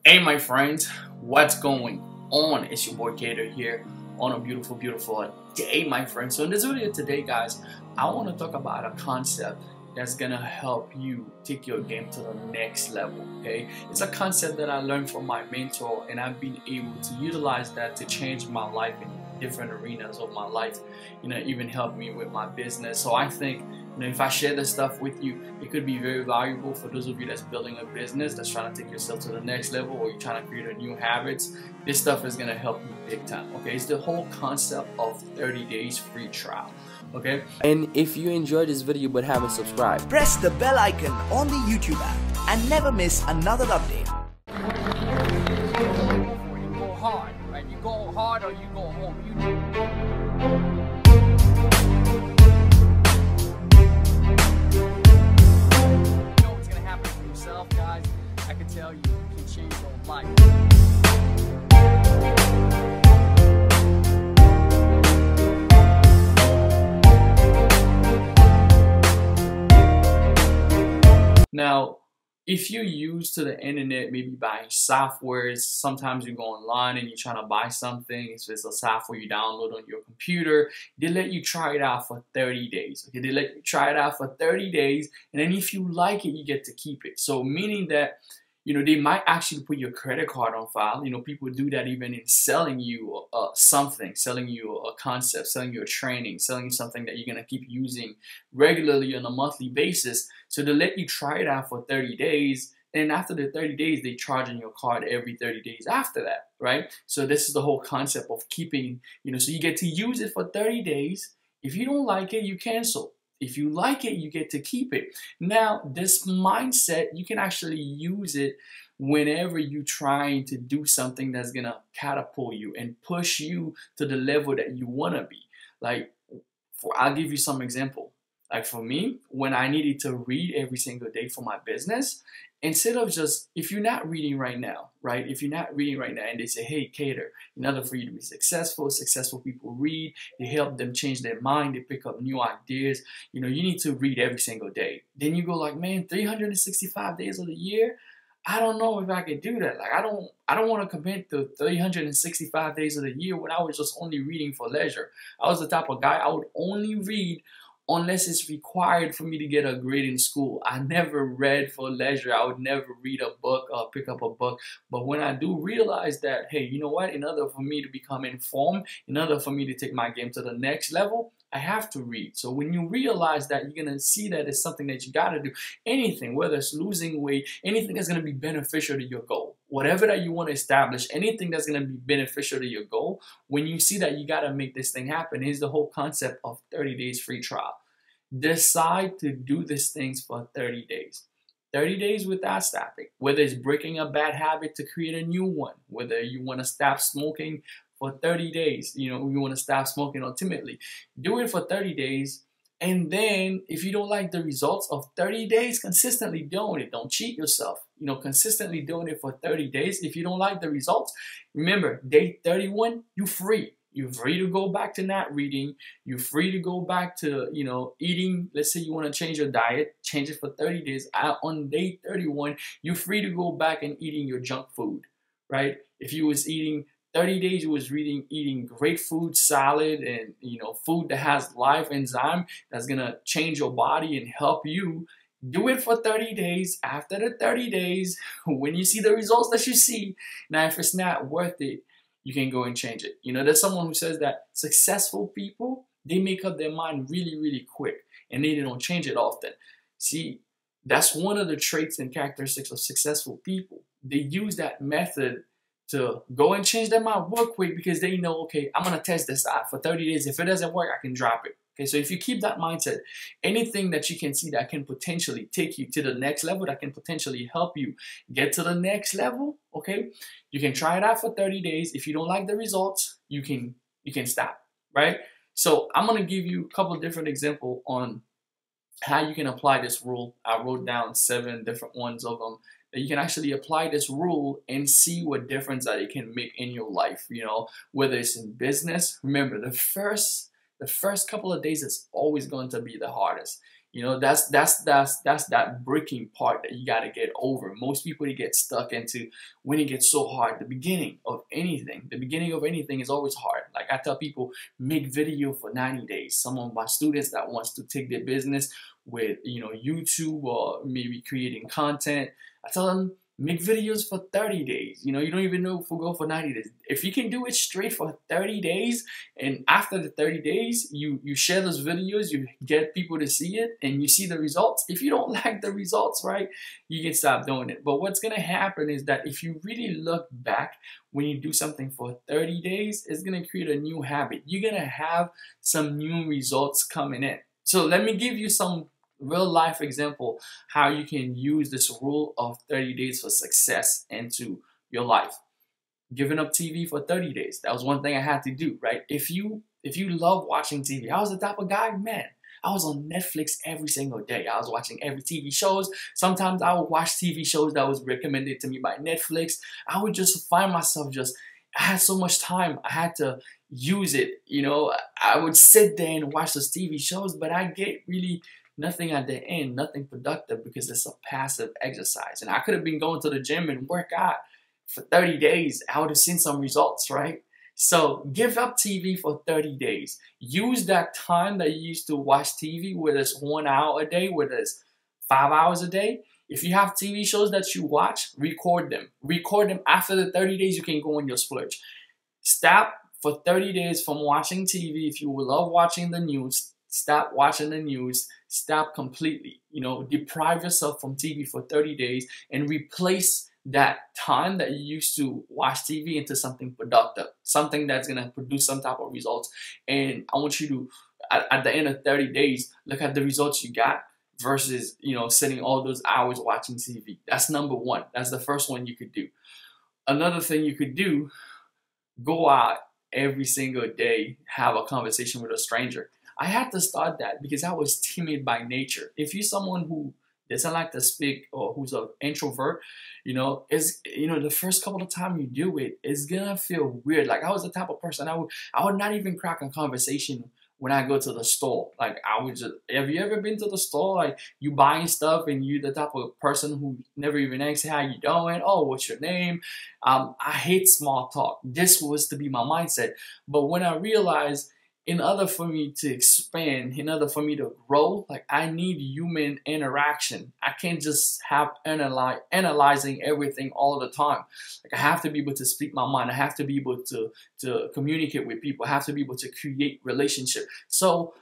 Hey my friends, what's going on? It's your boy Kater here on a beautiful day, my friends. So in this video today, guys, I want to talk about a concept that's gonna help you take your game to the next level. Okay, it's a concept that I learned from my mentor, and I've been able to utilize that to change my life in different arenas of my life. Even help me with my business. So I think if I share this stuff with you, it could be very valuable for those of you that's building a business, that's trying to take yourself to the next level, or you're trying to create a new habits. This stuff is gonna help you big time. Okay, it's the whole concept of 30 days free trial. Okay, and if you enjoyed this video but haven't subscribed, press the bell icon on the YouTube app and never miss another update. You go hard, right? You go hard or you go home. You know what's gonna happen for yourself, guys. I can tell you, it can change your life. Now, if you're used to the internet, maybe buying softwares, sometimes you go online and you're trying to buy something. So it's a software you download on your computer. They let you try it out for 30 days. Okay, they let you try it out for 30 days, and then if you like it, you get to keep it. So meaning that they might actually put your credit card on file. People do that even in selling you something, selling you a concept, selling you a training, selling you something that you're going to keep using regularly on a monthly basis. So they let you try it out for 30 days. And after the 30 days, they charge on your card every 30 days after that, right? So this is the whole concept of keeping, so you get to use it for 30 days. If you don't like it, you cancel. If you like it, you get to keep it. Now, this mindset, you can actually use it whenever you're trying to do something that's going to catapult you and push you to the level that you want to be. I'll give you some example. Like for me, when I needed to read every single day for my business, instead of just, if you're not reading right now, right? If you're not reading right now and they say, hey, Kater, in order for you to be successful people read, they help them change their mind, they pick up new ideas. You need to read every single day. Then you go like, man, 365 days of the year? I don't know if I could do that. Like, I don't want to commit to 365 days of the year when I was just only reading for leisure. I was the type of guy, I would only read unless it's required for me to get a grade in school. I never read for leisure. I would never read a book or pick up a book. But when I do realize that, hey, you know what? In order for me to become informed, in order for me to take my game to the next level, I have to read. So when you realize that, you're going to see that it's something that you got to do. Anything, whether it's losing weight, anything that's going to be beneficial to your goal. Whatever that you want to establish, anything that's going to be beneficial to your goal, when you see that you got to make this thing happen, here's the whole concept of 30 days free trial. Decide to do these things for 30 days. 30 days without stopping. Whether it's breaking a bad habit to create a new one, whether you want to stop smoking for 30 days, you want to stop smoking ultimately. Do it for 30 days. And then if you don't like the results of 30 days, consistently doing it. Don't cheat yourself. Consistently doing it for 30 days. If you don't like the results, remember, day 31, you're free. You're free to go back to not reading. You're free to go back to, eating. Let's say you want to change your diet, change it for 30 days. On day 31, you're free to go back and eating your junk food, right? If you was eating 30 days, you was eating great food, salad, and food that has live enzyme that's gonna change your body and help you. Do it for 30 days. After the 30 days, when you see the results that you see, now if it's not worth it, you can go and change it. There's someone who says that successful people, they make up their mind really, really quick, and they don't change it often. See, that's one of the traits and characteristics of successful people. They use that method to go and change their mind real quick because they know, okay, I'm going to test this out for 30 days. If it doesn't work, I can drop it. Okay, so if you keep that mindset, anything that you can see that can potentially take you to the next level, that can potentially help you get to the next level, okay, you can try it out for 30 days. If you don't like the results, you can stop, right? So I'm going to give you a couple of different examples on how you can apply this rule. I wrote down 7 different ones of them that you can actually apply this rule and see what difference that it can make in your life, whether it's in business. Remember, the first couple of days is always going to be the hardest. You know, that's that breaking part that you got to get over. Most people, they get stuck into when it gets so hard. The beginning of anything is always hard. Like I tell people, make video for 90 days. Some of my students that wants to take their business with, you know, YouTube or maybe creating content, I tell them, make videos for 30 days. You know, you don't even know if we'll go for 90 days. If you can do it straight for 30 days, and after the 30 days, you share those videos, you get people to see it, and you see the results. If you don't like the results, right, you can stop doing it. But what's going to happen is that if you really look back when you do something for 30 days, it's going to create a new habit. You're going to have some new results coming in. So let me give you some real life example how you can use this rule of 30 days for success into your life. Giving up TV for 30 days. That was one thing I had to do, right? If you love watching TV, I was the type of guy, man, I was on Netflix every single day. I was watching every TV shows. Sometimes I would watch TV shows that was recommended to me by Netflix. I would just find myself I had so much time. I had to use it. You know, I would sit there and watch those TV shows, but I get really nothing at the end, nothing productive, because it's a passive exercise. And I could have been going to the gym and work out for 30 days. I would have seen some results, right? So give up TV for 30 days. Use that time that you used to watch TV, whether it's 1 hour a day, whether it's 5 hours a day. If you have TV shows that you watch, record them. Record them. After the 30 days, you can go on your splurge. Stop for 30 days from watching TV. If you love watching the news, stop watching the news. Stop completely. You know, deprive yourself from TV for 30 days and replace that time that you used to watch TV into something productive, something that's going to produce some type of results. And I want you to, at the end of 30 days, look at the results you got versus, you know, sitting all those hours watching TV. That's number one. That's the first one you could do. Another thing you could do, go out every single day, have a conversation with a stranger. I had to start that because I was timid by nature. If you're someone who doesn't like to speak or who's an introvert, the first couple of times you do it, it's gonna feel weird. Like I was the type of person I would not even crack a conversation when I go to the store. Like I would just, have you ever been to the store? Like you buying stuff and you the type of person who never even asks how you doing. Oh, what's your name? I hate small talk. This was to be my mindset. But when I realized, in order for me to expand, in order for me to grow, like I need human interaction. I can't just have analyzing everything all the time. Like I have to be able to speak my mind. I have to be able to communicate with people. I have to be able to create relationship. So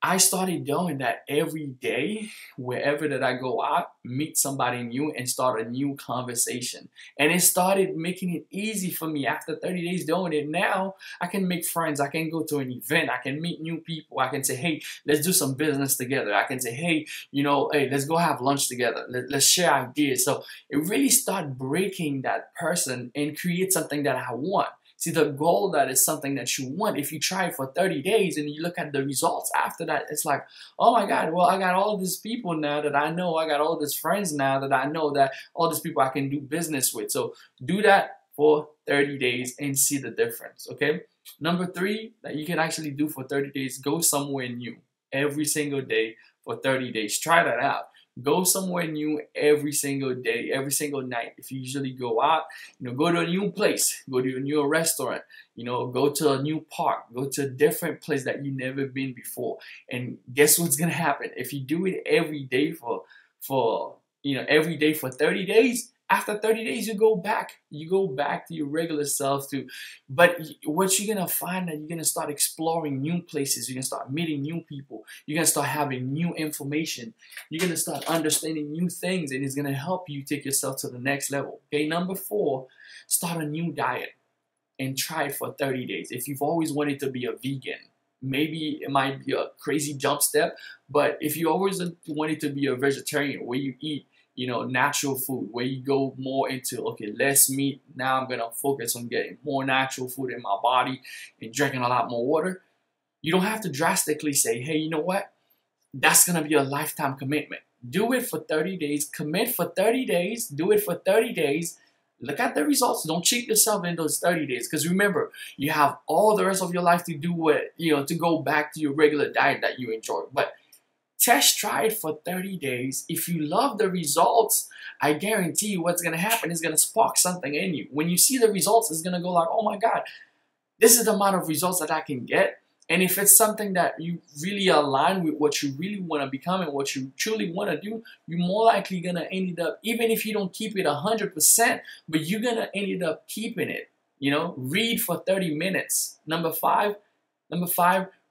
I started doing that every day, wherever that I go out, meet somebody new and start a new conversation. And it started making it easy for me after 30 days doing it. Now I can make friends. I can go to an event. I can meet new people. I can say, hey, let's do some business together. I can say, hey, hey, let's go have lunch together. Let's share ideas. So it really started breaking that person and create something that I want. See, the goal that is something that you want. If you try it for 30 days and you look at the results after that, it's like, oh my God, well, I got all these people now that I know. I got all these friends now that I know, that all these people I can do business with. So do that for 30 days and see the difference, okay? Number 3 that you can actually do for 30 days, go somewhere new every single day for 30 days. Try that out. Go somewhere new every single day, every single night. If you usually go out, go to a new place, go to a new restaurant, go to a new park, go to a different place that you've never been before. And guess what's gonna happen? If you do it every day for 30 days, after 30 days, you go back to your regular self too. But what you're going to find that you're going to start exploring new places. You're going to start meeting new people. You're going to start having new information. You're going to start understanding new things, and it's going to help you take yourself to the next level. Okay, number 4, start a new diet and try it for 30 days. If you've always wanted to be a vegan, maybe it might be a crazy jump step, but if you always wanted to be a vegetarian, where you eat natural food, where you go more into, okay, less meat. Now I'm going to focus on getting more natural food in my body and drinking a lot more water. You don't have to drastically say, hey, you know what? That's going to be a lifetime commitment. Do it for 30 days. Commit for 30 days. Do it for 30 days. Look at the results. Don't cheat yourself in those 30 days. Because remember, you have all the rest of your life to do to go back to your regular diet that you enjoy. But try it for 30 days. If you love the results, I guarantee you what's going to happen is going to spark something in you. When you see the results, it's going to go like, oh my God, this is the amount of results that I can get. And if it's something that you really align with what you really want to become and what you truly want to do, you're more likely going to end up, even if you don't keep it 100%, but you're going to end up keeping it. You know, read for 30 minutes. Number five,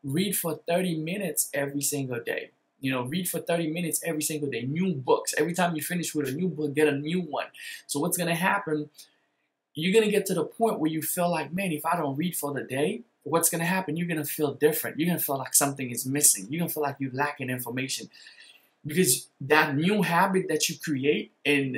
read for 30 minutes every single day. You know, read for 30 minutes every single day. New books. Every time you finish with a new book, get a new one. So what's going to happen, you're going to get to the point where you feel like, man, if I don't read for the day, what's going to happen? You're going to feel different. You're going to feel like something is missing. You're going to feel like you're lacking information. Because that new habit that you create and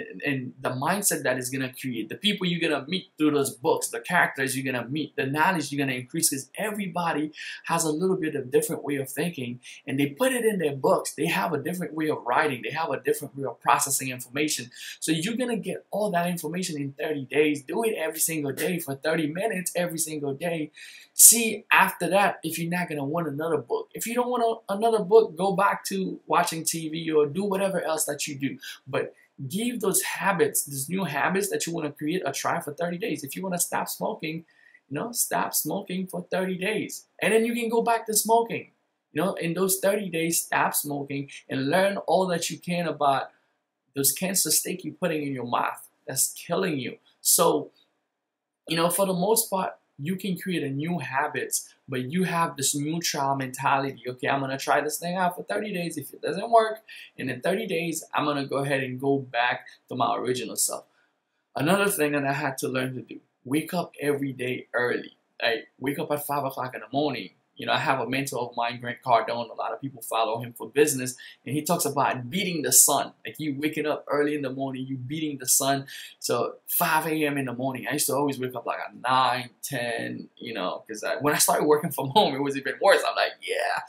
the mindset that is going to create, the people you're going to meet through those books, the characters you're going to meet, the knowledge you're going to increase, because everybody has a little bit of different way of thinking, and they put it in their books. They have a different way of writing. They have a different way of processing information. So you're going to get all that information in 30 days. Do it every single day for 30 minutes every single day. See, after that, if you're not going to want another book. If you don't want another book, go back to watching TV or do whatever else that you do. But give those habits, these new habits that you want to create, a try for 30 days. If you want to stop smoking, you know, stop smoking for 30 days. And then you can go back to smoking. You know, in those 30 days, stop smoking and learn all that you can about those cancer steak you're putting in your mouth. That's killing you. So, you know, for the most part, you can create a new habits, but you have this new trial mentality. Okay, I'm going to try this thing out for 30 days. If it doesn't work, and in 30 days, I'm going to go ahead and go back to my original self. Another thing that I had to learn to do, wake up every day early. Like, wake up at 5 o'clock in the morning. You know, I have a mentor of mine, Grant Cardone. A lot of people follow him for business. And he talks about beating the sun. Like, you waking up early in the morning, you beating the sun. So 5 a.m. in the morning. I used to always wake up like at 9, 10, you know, because when I started working from home, it was even worse. I'm like, yeah,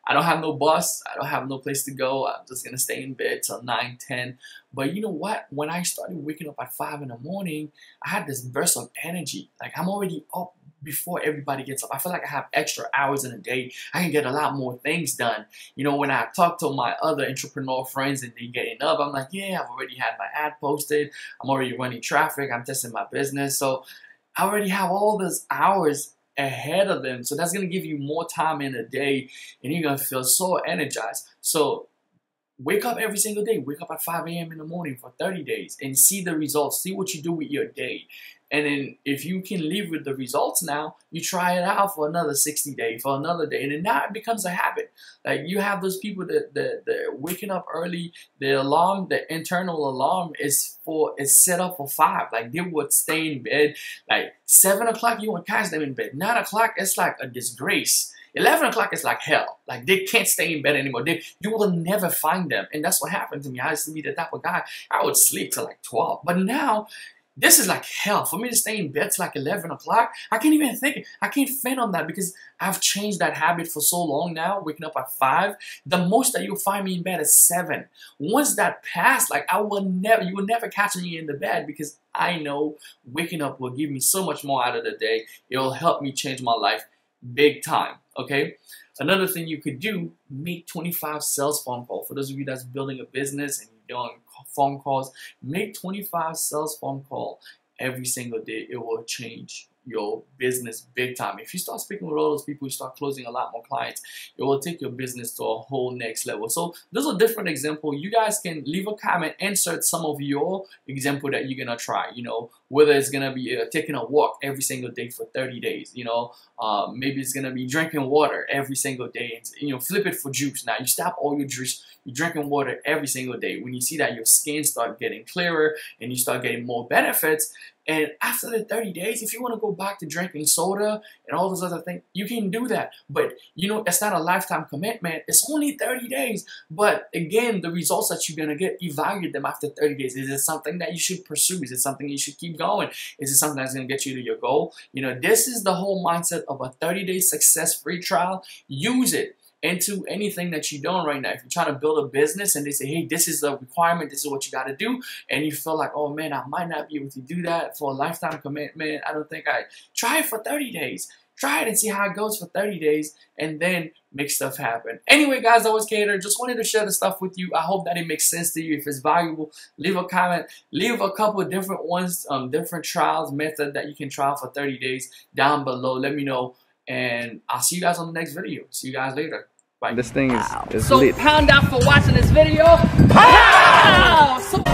I don't have no bus. I don't have no place to go. I'm just going to stay in bed till 9, 10. But you know what? When I started waking up at 5 in the morning, I had this burst of energy. Like, I'm already up before everybody gets up. I feel like I have extra hours in a day. I can get a lot more things done. You know, when I talk to my other entrepreneur friends and they getting up, I'm like, yeah, I've already had my ad posted. I'm already running traffic. I'm testing my business. So I already have all those hours ahead of them. So that's going to give you more time in a day and you're going to feel so energized. So wake up every single day. Wake up at 5 a.m. in the morning for 30 days and see the results. See what you do with your day. And then if you can live with the results now, you try it out for another 60 days, for another day. And then now it becomes a habit. Like, you have those people that waking up early, the alarm, the internal alarm is set up for 5. Like, they would stay in bed. Like 7 o'clock, you would catch them in bed. 9 o'clock, it's like a disgrace. 11 o'clock is like hell. Like, they can't stay in bed anymore. You will never find them. And that's what happened to me. I used to be the type of guy, I would sleep till like 12. But now, this is like hell. For me to stay in bed till like 11 o'clock, I can't even think. I can't fathom that because I've changed that habit for so long now, waking up at 5. The most that you'll find me in bed is 7. Once that passed, like, you will never catch me in the bed because I know waking up will give me so much more out of the day. It'll help me change my life big time, okay? Another thing you could do, make 25 sales phone calls. For those of you that's building a business and you're doing phone calls, make 25 sales phone calls every single day. It will change your business big time. If you start speaking with all those people, you start closing a lot more clients, it will take your business to a whole next level. So those are different examples. You guys can leave a comment, insert some of your example that you're gonna try. You know, whether it's gonna be taking a walk every single day for 30 days. You know, maybe it's gonna be drinking water every single day. And, you know, flip it for juice. Now you stop all your juice. You're drinking water every single day. When you see that your skin start getting clearer and you start getting more benefits, and after the 30 days, if you want to go back to drinking soda and all those other things, you can do that. But, you know, it's not a lifetime commitment. It's only 30 days. But again, the results that you're going to get, evaluate them after 30 days. Is it something that you should pursue? Is it something you should keep going? Is it something that's going to get you to your goal? You know, this is the whole mindset of a 30-day success-free trial. Use it into anything that you're doing right now. If you're trying to build a business and they say, hey, this is the requirement, this is what you got to do, and you feel like, oh man, I might not be able to do that for a lifetime commitment, I don't think I try it for 30 days. try it and see how it goes for 30 days and then make stuff happen. Anyway, guys, that was Kader. Just wanted to share the stuff with you. I hope that it makes sense to you. If it's valuable, leave a comment. Leave a couple of different ones, different trials, method that you can try for 30 days down below. Let me know. And I'll see you guys on the next video. See you guys later. Bye. This thing is So lit. pound out for watching this video. Pow!